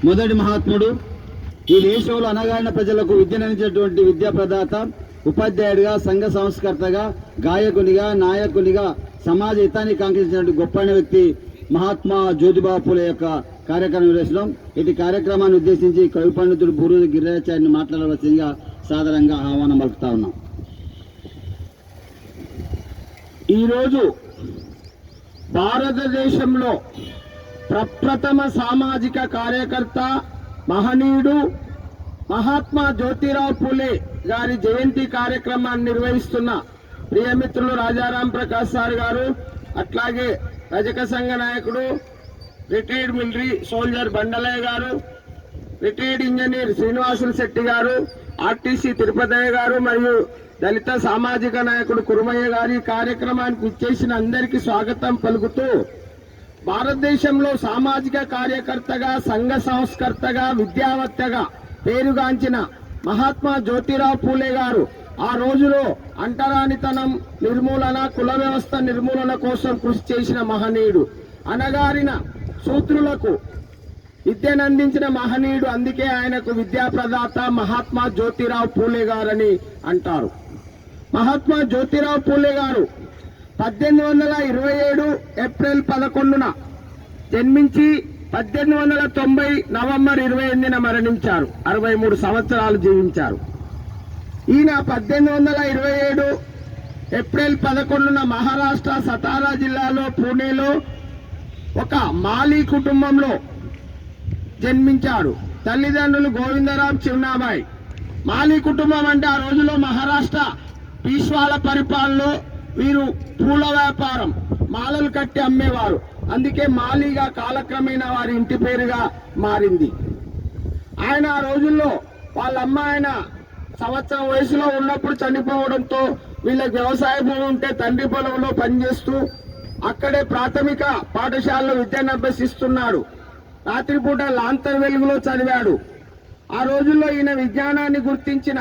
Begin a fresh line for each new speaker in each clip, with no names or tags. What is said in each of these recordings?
మొదటి మహాత్ముడు. ఈ దేశంలో అనగారిన ప్రజలకు విద్యనందించినటువంటి విద్యా ప్రదాత, ఉపాధ్యాయుడిగా, సంఘ సంస్కర్తగా, గాయకునిగా, నాయకునిగా సమాజ హితాన్ని కాంక్షించినటువంటి గొప్పైన వ్యక్తి మహాత్మా జ్యోతిబా పూలే యొక్క కార్యక్రమం నిర్వహించడం. ఇటు కార్యక్రమాన్ని ఉద్దేశించి కవి పండితుడు బూరూరి గిరిరాచార్యని మాట్లాడవలసిందిగా సాదరంగా ఆహ్వానం పలుకుతా ఉన్నాం.
ఈరోజు భారతదేశంలో ప్రప్రథమ సామాజిక కార్యకర్త, మహనీయుడు మహాత్మా జ్యోతిరావు పూలే గారి జయంతి కార్యక్రమాన్ని నిర్వహిస్తున్న ప్రియమిత్రులు రాజారాం ప్రకాష్ సార్ గారు, అట్లాగే రజక సంఘ నాయకుడు రిటైర్డ్ మిలిటరీ సోల్జర్ బండలయ్య గారు, రిటైర్డ్ ఇంజనీర్ శ్రీనివాసులు శెట్టి గారు, ఆర్టీసీ తిరుపతయ్య గారు మరియు దళిత సామాజిక నాయకుడు కురుమయ్య గారి కార్యక్రమానికి ఇచ్చేసిన అందరికీ స్వాగతం పలుకుతూ, భారతదేశంలో సామాజిక కార్యకర్తగా, సంఘ సంస్కర్తగా, విద్యావేత్తగా పేరుగాంచిన మహాత్మా జ్యోతిరావు పూలే గారు ఆ రోజులో అంటరానితనం నిర్మూలన, కుల వ్యవస్థ నిర్మూలన కోసం కృషి చేసిన మహనీయుడు, అనగారిన సూత్రులకు విద్యను అందించిన మహనీయుడు. అందుకే ఆయనకు విద్యా ప్రదాత మహాత్మా జ్యోతిరావు పూలే గారని అంటారు. మహాత్మా జ్యోతిరావు పూలే గారు 1827 ఏప్రిల్ 11న జన్మించి 1890 నవంబర్ 28న మరణించారు. 63 సంవత్సరాలు జీవించారు. ఈయన 1827 ఏప్రిల్ 11న మహారాష్ట్ర సతారా జిల్లాలో పూణేలో ఒక మాలీ కుటుంబంలో జన్మించాడు. తల్లిదండ్రులు గోవిందరాం, చిన్నాబాయి. మాలీ కుటుంబం అంటే ఆ రోజులో మహారాష్ట్ర పీష్వాల పరిపాలనలో వీరు పూల వ్యాపారం, మాలలు కట్టి అమ్మేవారు. అందుకే మాలీగా కాలక్రమేణా వారి ఇంటి పేరుగా మారింది. ఆయన ఆ రోజుల్లో వాళ్ళ అమ్మ ఆయన సంవత్సరం వయసులో ఉన్నప్పుడు చనిపోవడంతో వీళ్ళకి వ్యవసాయ భూమి ఉంటే తండ్రి పొలంలో పనిచేస్తూ అక్కడే ప్రాథమిక పాఠశాలలో విద్యను అభ్యసిస్తున్నాడు. రాత్రిపూట లాంతర్ వెలుగులో చదివాడు. ఆ రోజుల్లో ఈయన విజ్ఞానాన్ని గుర్తించిన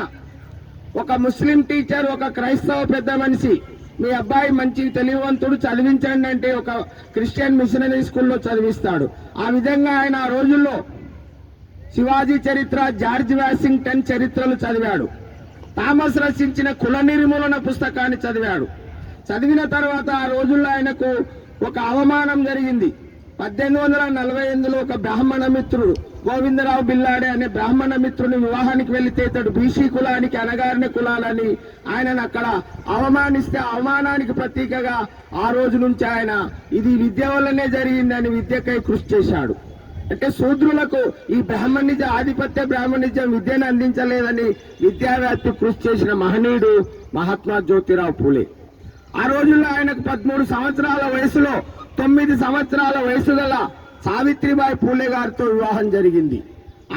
ఒక ముస్లిం టీచర్, ఒక క్రైస్తవ పెద్ద మనిషి, మీ అబ్బాయి మంచి తెలివివంతుడు, చదివించండి అంటే ఒక క్రిస్టియన్ మిషనరీ స్కూల్లో చదివిస్తాడు. ఆ విధంగా ఆయన ఆ రోజుల్లో శివాజీ చరిత్ర, జార్జ్ వాషింగ్టన్ చరిత్రలు చదివాడు. థామస్ రచించిన కుల నిర్మూలన పుస్తకాన్ని చదివాడు. చదివిన తర్వాత ఆ రోజుల్లో ఆయనకు ఒక అవమానం జరిగింది. 1848లో ఒక బ్రాహ్మణ మిత్రుడు గోవిందరావు బిల్లాడే అనే బ్రాహ్మణ మిత్రుని వివాహానికి వెళితే ఇతడు బీసీ కులానికి, అనగారిన కులాలని ఆయనను అక్కడ అవమానిస్తే అవమానానికి ప్రతీకగా ఆ రోజు నుంచి ఆయన ఇది విద్య వల్లనే జరిగిందని విద్యకై కృషి చేశాడు. అంటే శూద్రులకు ఈ బ్రాహ్మణిజ ఆధిపత్య బ్రాహ్మణిజం విద్యను అందించలేదని విద్యావేత్త కృషి చేసిన మహనీయుడు మహాత్మా జ్యోతిరావు పూలే. ఆ రోజుల్లో ఆయనకు 13 సంవత్సరాల వయసులో 9 సంవత్సరాల వయసు గల సావిత్రిబాయి పూలే గారితో వివాహం జరిగింది.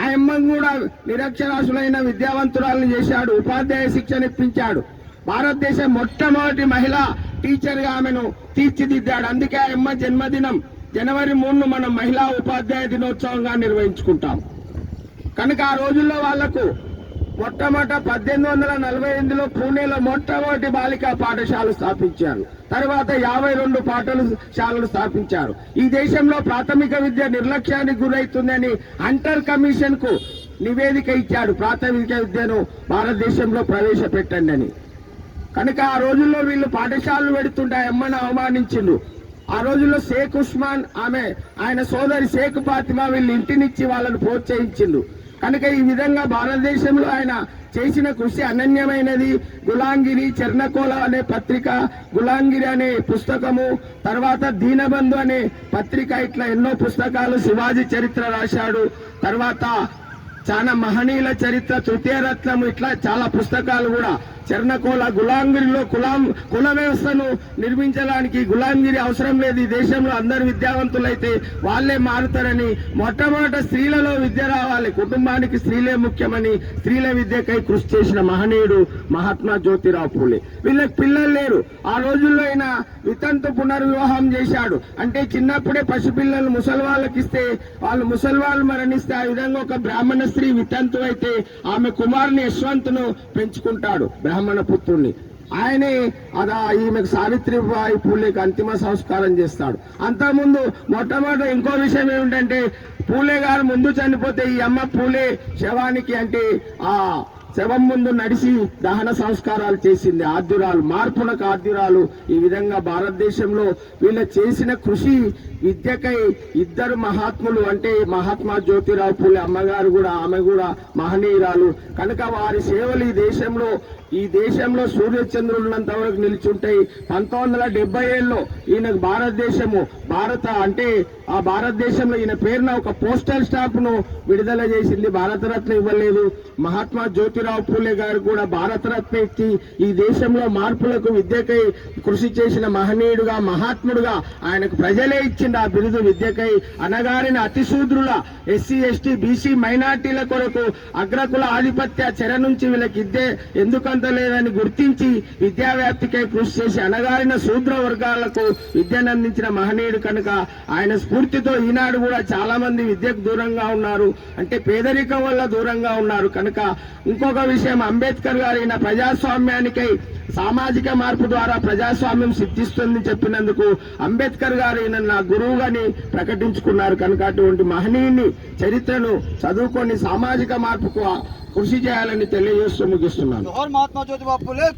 ఆయమ్మను కూడా నిరక్షరాస్యులైన విద్యావంతురాలను చేశాడు. ఉపాధ్యాయ శిక్షణ ఇప్పించాడు. భారతదేశం మొట్టమొదటి మహిళా టీచర్గా ఆమెను తీర్చిదిద్దాడు. అందుకే ఆయమ్మ జన్మదినం జనవరి 3ను మనం మహిళా ఉపాధ్యాయ దినోత్సవంగా నిర్వహించుకుంటాం. కనుక ఆ రోజుల్లో వాళ్లకు మొట్టమొదట 1848లో పూణేలో మొట్టమొదటి బాలికా పాఠశాల స్థాపించారు. తర్వాత 52 పాఠశాలలు స్థాపించారు. ఈ దేశంలో ప్రాథమిక విద్య నిర్లక్ష్యానికి గురవుతుందని హంటర్ కమిషన్ కు నివేదిక ఇచ్చాడు. ప్రాథమిక విద్యను భారతదేశంలో ప్రవేశపెట్టండి అని. కనుక ఆ రోజుల్లో వీళ్ళు పాఠశాలలు పెడుతుంటే అమ్మను అవమానించిండు. ఆ రోజుల్లో షేక్ ఉస్మాన్, ఆయన సోదరి షేక్ ఫాతిమా వీళ్ళు ఇంటినిచ్చి వాళ్ళను ప్రోత్సహించిండు. కనుక ఈ విధంగా భారతదేశంలో ఆయన చేసిన కృషి అనన్యమైనది. గులాంగిరి, చెర్నకోల అనే పత్రిక, గులాంగిరి అనే పుస్తకము, తర్వాత దీనబంధు అనే పత్రిక, ఇట్లా ఎన్నో పుస్తకాలు, శివాజీ చరిత్ర రాశాడు. తర్వాత చాలా మహనీయుల చరిత్ర, తృతీయ రత్నము, ఇట్లా చాలా పుస్తకాలు కూడా. చెర్నకోల గులాంగిరిలో కుల వ్యవస్థను నిర్మించడానికి గులాంగిరి అవసరం లేదు, ఈ దేశంలో అందరు విద్యావంతులైతే వాళ్లే మారుతారని, మొట్టమొదట స్త్రీలలో విద్య రావాలి, కుటుంబానికి స్త్రీలే ముఖ్యమని స్త్రీల విద్యకై కృషి చేసిన మహనీయుడు మహాత్మా జ్యోతిరావు పూలే. వీళ్ళకి పిల్లలు లేరు. ఆ రోజుల్లో ఆయన వితంతు పునర్వివాహం చేశాడు. అంటే చిన్నప్పుడే పసిపిల్లలు ముసలివాళ్ళకి ఇస్తే వాళ్ళు ముసలివాళ్ళు మరణిస్తే ఆ విధంగా ఒక బ్రాహ్మణ స్త్రీ వితంతు అయితే ఆమె కుమారుని యశ్వంతును పెంచుకుంటాడు, బ్రాహ్మణ పుత్రుణ్ణి. ఆయనే ఈమెకు సావిత్రిబాయి పూలేకి అంతిమ సంస్కారం చేస్తాడు. అంతకుముందు మొట్టమొదటి ఇంకో విషయం ఏమిటంటే, పూలే గారు ముందు చనిపోతే ఈ అమ్మ పూలే శవానికి అంటే ఆ శవం ముందు నడిచి దహన సంస్కారాలు చేసింది. ఆద్యురాలు, మార్పునకు ఆద్యురాలు. ఈ విధంగా భారతదేశంలో వీళ్ళ చేసిన కృషి విద్యకై ఇద్దరు మహాత్ములు అంటే మహాత్మా జ్యోతిరావు పూలే అమ్మగారు కూడా, ఆమె కూడా మహనీయురాలు కనుక వారి సేవలు ఈ దేశంలో సూర్యచంద్రులున్నంత వరకు నిలిచుంటాయి. 1970 ఈయనకు భారతదేశంలో ఈయన పేరున ఒక పోస్టల్ స్టాంపును విడుదల చేసింది. భారతరత్న ఇవ్వలేదు. మహాత్మా జ్యోతిరావు పూలే గారు కూడా భారతరత్న ఇచ్చి ఈ దేశంలో మార్పులకు విద్యకై కృషి చేసిన మహనీయుడుగా, మహాత్ముడుగా ఆయనకు ప్రజలే ఇచ్చింది ఆ బిరుదు. విద్యకై అనగారిన అతిశూద్రుల ఎస్సీ ఎస్టీ బీసీ మైనార్టీల కొరకు అగ్రకుల ఆధిపత్య చెర నుంచి వీళ్ళకి ఇద్దే ఎందుకంత లేదని గుర్తించి విద్యావ్యాప్తికై కృషి చేసి అనగారిన శూద్ర వర్గాలకు విద్యను అందించిన మహనీయుడు కనుక ఆయన స్ఫూర్తితో ఈనాడు కూడా చాలా మంది విద్యకు దూరంగా ఉన్నారు. అంటే పేదరికం వల్ల దూరంగా ఉన్నారు కనుక. ఇంకొక విషయం, అంబేద్కర్ గారు ఈయన ప్రజాస్వామ్యానికై సామాజిక మార్పు ద్వారా ప్రజాస్వామ్యం సిద్ధిస్తుంది చెప్పినందుకు అంబేద్కర్ గారు ఈయన నా గురువుగాని ప్రకటించుకున్నారు కనుక అటువంటి మహనీయుని చరిత్రను చదువుకొని సామాజిక మార్పుకు కృషి చేయాలని తెలియజేస్తూ ముగిస్తున్నాను.
జోహార్ మహాత్మా జ్యోతిబా పూలే.